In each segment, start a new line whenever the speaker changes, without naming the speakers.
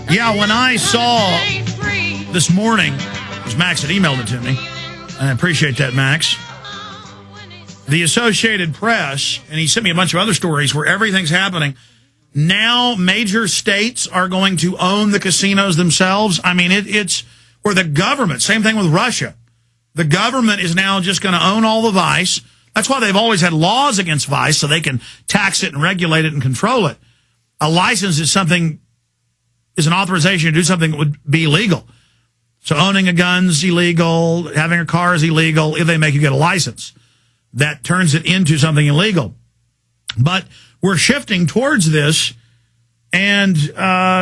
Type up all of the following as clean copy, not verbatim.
Yeah, when I saw this morning, because Max had emailed it to me, and I appreciate that, Max, the Associated Press, and he sent me a bunch of other stories where everything's happening. Now major states are going to own the casinos themselves. I mean, it's where the government, same thing with Russia. The government is now just going to own all the vice. That's why they've always had laws against vice, so they can tax it and regulate it and control it. A license is an authorization to do something that would be illegal. So owning a gun's illegal, having a car is illegal if they make you get a license. That turns it into something illegal. But we're shifting towards this, and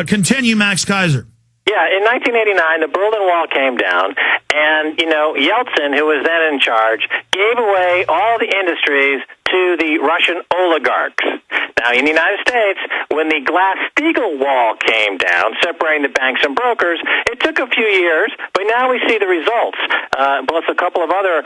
continue, Max Keiser.
Yeah, in 1989, the Berlin Wall came down, and, Yeltsin, who was then in charge, gave away all the industries to the Russian oligarchs. Now, in the United States, when the Glass-Steagall Wall came down, separating the banks and brokers, it took a few years, but now we see the results, plus a couple of other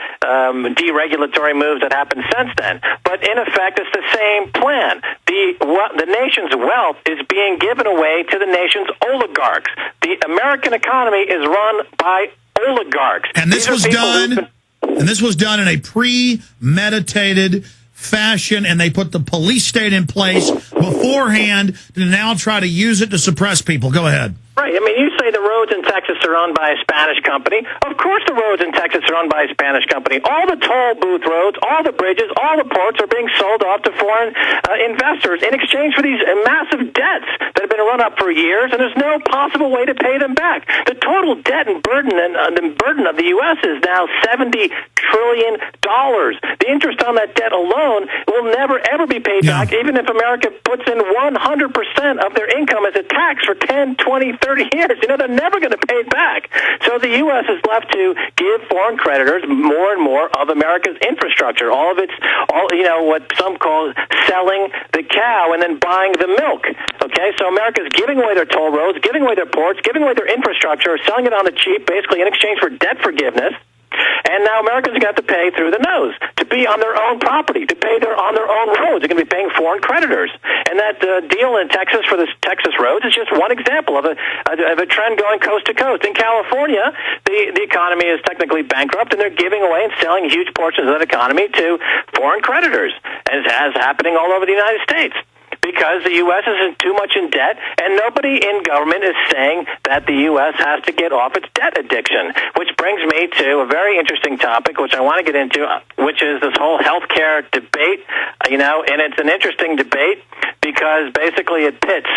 deregulatory moves that happened since then. But in effect, it's the same plan. The nation's wealth is being given away to the nation's oligarchs. The American economy is run by oligarchs.
And this was done in a premeditated fashion, and they put the police state in place beforehand to now try to use it to suppress people. Go ahead.
Right. I mean, you say the roads in Texas are owned by a Spanish company. Of course the roads in Texas are owned by a Spanish company. All the toll booth roads, all the bridges, all the ports are being sold off to foreign investors in exchange for these massive debts that have been run up for years, and there's no possible way to pay them back. The total debt and burden of the U.S. is now $70 trillion. The interest on that debt alone will never, ever be paid back, even if America puts in 100% of their income as a tax for 10, 20, 30 years. They're never going to pay it back. So the U.S. is left to give foreign creditors more and more of America's infrastructure, all of its, what some call selling the cow and then buying the milk. Okay, so America's giving away their toll roads, giving away their ports, giving away their infrastructure, selling it on the cheap, basically in exchange for debt forgiveness. And now Americans got to pay through the nose to be on their own property, to pay on their own roads. They're going to be paying foreign creditors. And that deal in Texas for the Texas roads is just one example of a trend going coast to coast. In California, the economy is technically bankrupt, and they're giving away and selling huge portions of that economy to foreign creditors, as is happening all over the United States. Because the U.S. is too much in debt, and nobody in government is saying that the U.S. has to get off its debt addiction, which brings me to a very interesting topic, which I want to get into, which is this whole health care debate, and it's an interesting debate because basically it pits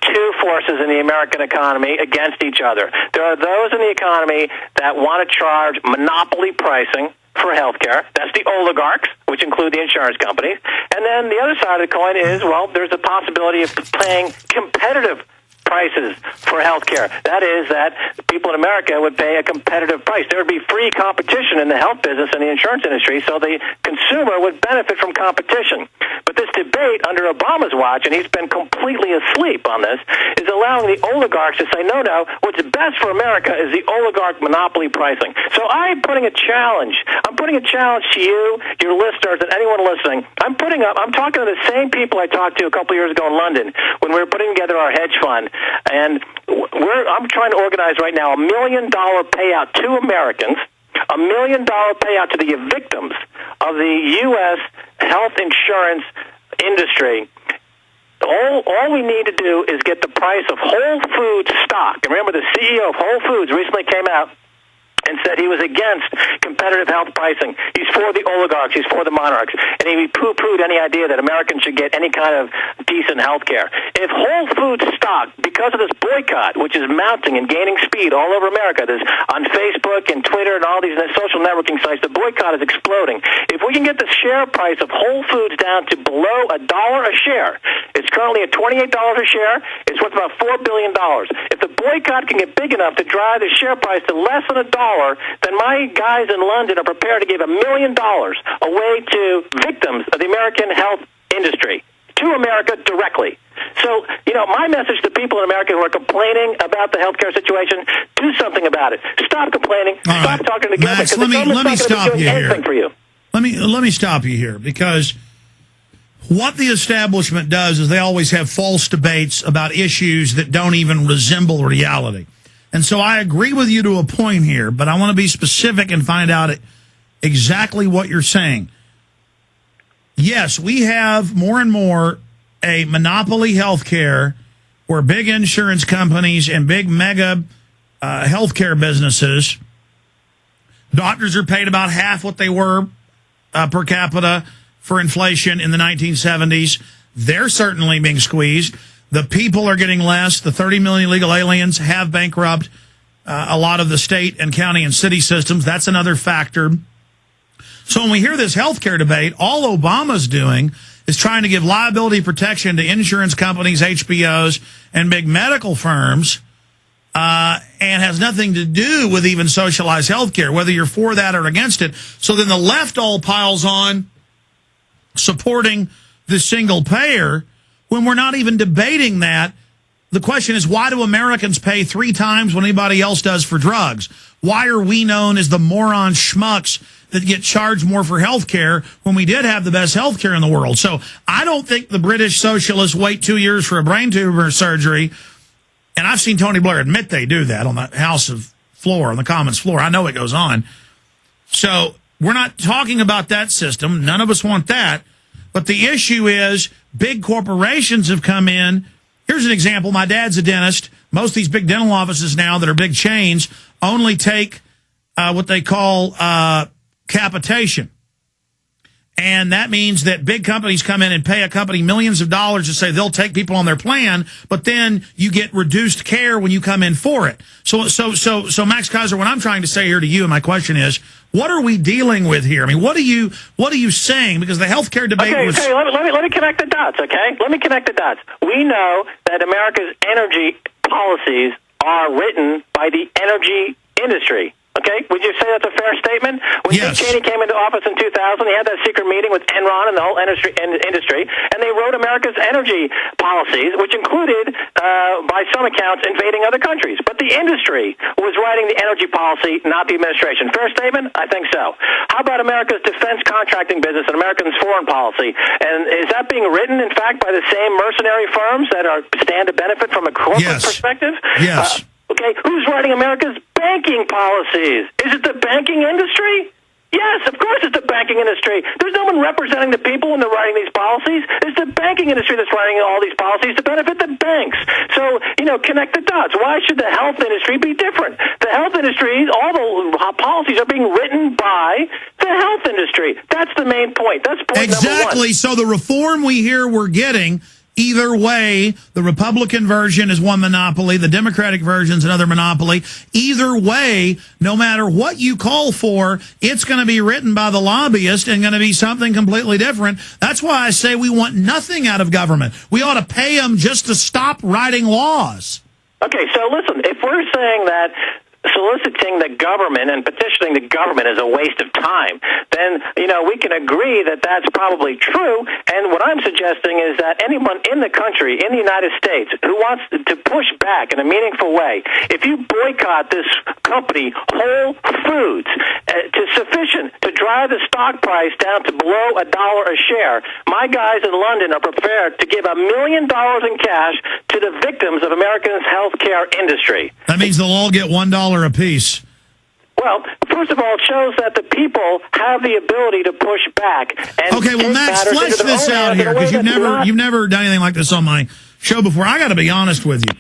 two forces in the American economy against each other. There are those in the economy that want to charge monopoly pricing for healthcare. That's the oligarchs, which include the insurance companies. And then the other side of the coin is, there's a possibility of paying competitive prices for healthcare. That is that people in America would pay a competitive price. There would be free competition in the health business and the insurance industry, so the consumer would benefit from competition. But this debate under Obama's watch, and he's been completely asleep on this, is allowing the oligarchs to say, no, what's best for America is the oligarch monopoly pricing. So I'm putting a challenge. I'm putting a challenge to you, your listeners, and anyone listening. I'm talking to the same people I talked to a couple years ago in London when we were putting together our hedge fund. And I'm trying to organize right now $1 million payout to Americans, $1 million payout to the victims of the U.S. health insurance industry. All we need to do is get the price of Whole Foods stock. And remember, the CEO of Whole Foods recently came out and said he was against competitive health pricing. He's for the oligarchs. He's for the monarchs. And he poo-pooed any idea that Americans should get any kind of decent health care. If Whole Foods stock, because of this boycott, which is mounting and gaining speed all over America, there's on Facebook and Twitter and all these social networking sites, the boycott is exploding. If we can get the share price of Whole Foods down to below $1 a share, it's currently at $28 a share. It's worth about $4 billion. If the boycott can get big enough to drive the share price to less than $1, then my guys in London are prepared to give $1 million away to victims of the American health industry, to America directly. So, my message to people in America who are complaining about the healthcare situation, do something about it. Stop complaining. Stop talking to the government.
Max, let me stop you here.
For you.
Let me stop you here, because what the establishment does is they always have false debates about issues that don't even resemble reality. And so I agree with you to a point here, but I want to be specific and find out exactly what you're saying. Yes, we have more and more a monopoly healthcare where big insurance companies and big mega healthcare businesses, doctors are paid about half what they were per capita for inflation in the 1970s. They're certainly being squeezed. The people are getting less. The 30 million illegal aliens have bankrupted a lot of the state and county and city systems. That's another factor. So when we hear this healthcare debate, all Obama's doing is trying to give liability protection to insurance companies, HBOs, and big medical firms, and has nothing to do with even socialized healthcare, whether you're for that or against it. So then the left all piles on supporting the single payer when we're not even debating that. The question is, why do Americans pay 3 times what anybody else does for drugs? Why are we known as the moron schmucks that get charged more for health care when we did have the best health care in the world? So I don't think the British socialists wait 2 years for a brain tumor surgery. And I've seen Tony Blair admit they do that on the House of floor, on the Commons floor. I know it goes on. So we're not talking about that system. None of us want that. But the issue is big corporations have come in. Here's an example. My dad's a dentist. Most of these big dental offices now that are big chains only take what they call capitation. And that means that big companies come in and pay a company millions of dollars to say they'll take people on their plan, but then you get reduced care when you come in for it. So Max Keiser, what I'm trying to say here to you, and my question is, what are we dealing with here? I mean, what are you saying? Because the healthcare debate was...
Okay, let me connect the dots, okay? Let me connect the dots. We know that America's energy policies are written by the energy industry. Okay, would you say that's a fair statement? When
Yes.
Dick Cheney came into office in 2000, he had that secret meeting with Enron and the whole industry, and they wrote America's energy policies, which included, by some accounts, invading other countries. But the industry was writing the energy policy, not the administration. Fair statement? I think so. How about America's defense contracting business and America's foreign policy? And is that being written, in fact, by the same mercenary firms that stand to benefit from a corporate
Yes.
perspective?
Yes.
Okay, who's writing America's banking policies? Is it the banking industry? Yes, of course it's the banking industry. There's no one representing the people when they're writing these policies. It's the banking industry that's writing all these policies to benefit the banks. So, connect the dots. Why should the health industry be different? The health industry, all the policies are being written by the health industry. That's the main point. That's point number one.
Exactly. So the reform we hear we're getting, either way, the Republican version is one monopoly, the Democratic version is another monopoly. Either way, no matter what you call for, it's going to be written by the lobbyist and going to be something completely different. That's why I say we want nothing out of government. We ought to pay them just to stop writing laws.
Okay, so listen, if we're saying that soliciting the government and petitioning the government is a waste of time, then, we can agree that that's probably true. And what I'm suggesting is that anyone in the country, in the United States, who wants to push back in a meaningful way, if you boycott this company, Whole Foods, to sufficient to drive the stock price down to below $1 a share, my guys in London are prepared to give $1 million in cash to the victims of America's healthcare industry.
That means they'll all get $1 a piece.
Well, first of all, it shows that the people have the ability to push back. And
okay, well, Max, flesh this out here, because you've never done anything like this on my show before. I got to be honest with you.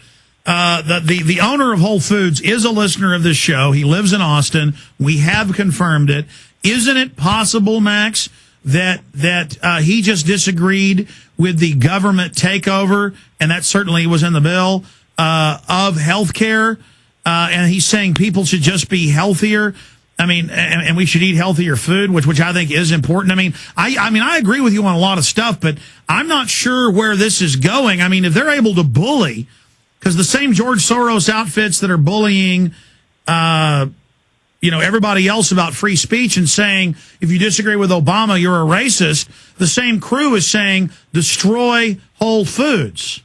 The owner of Whole Foods is a listener of this show. He lives in Austin. We have confirmed it. Isn't it possible, Max, that he just disagreed with the government takeover, and that certainly was in the bill, of health care? And he's saying people should just be healthier. I mean, and we should eat healthier food, which I think is important. I mean, I agree with you on a lot of stuff, but I'm not sure where this is going. I mean, if they're able to bully, because the same George Soros outfits that are bullying, everybody else about free speech and saying, if you disagree with Obama, you're a racist, the same crew is saying, destroy Whole Foods.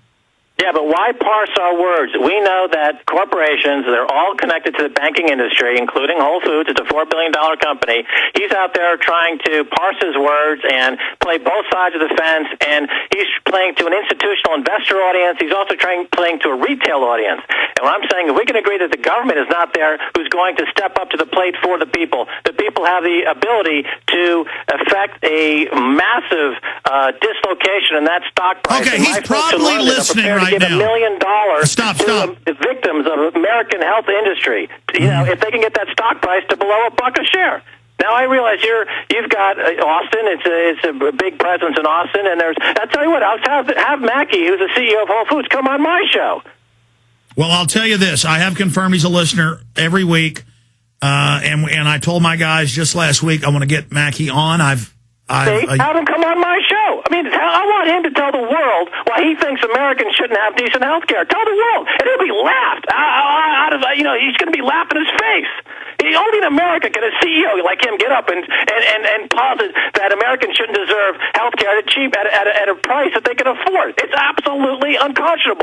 Yeah, but why parse our words? We know that corporations, they're all connected to the banking industry, including Whole Foods. It's a $4 billion company. He's out there trying to parse his words and play both sides of the fence, and he's playing to an institutional investor audience. He's also playing to a retail audience. And what I'm saying, if we can agree that the government is not there who's going to step up to the plate for the people have the ability to affect a massive dislocation in that stock price.
Okay, he's probably listening right
now. $1 million
Stop.
to the victims of American health industry. You know, if they can get that stock price to below $1 a share. Now I realize you've got Austin. It's a big presence in Austin, and I'll tell you what. I'll have Mackey, who's the CEO of Whole Foods, come on my show.
Well, I'll tell you this. I have confirmed he's a listener every week, and I told my guys just last week I want to get Mackey on.
Have him come on my show. I mean, I want him to tell the world why he thinks Americans shouldn't have decent health care. Tell the world, and he'll be laughed out of. You know, he's going to be laughing in his face. Only in America can a CEO like him get up and posit that Americans shouldn't deserve health care at a price that they can afford. It's absolutely unconscionable.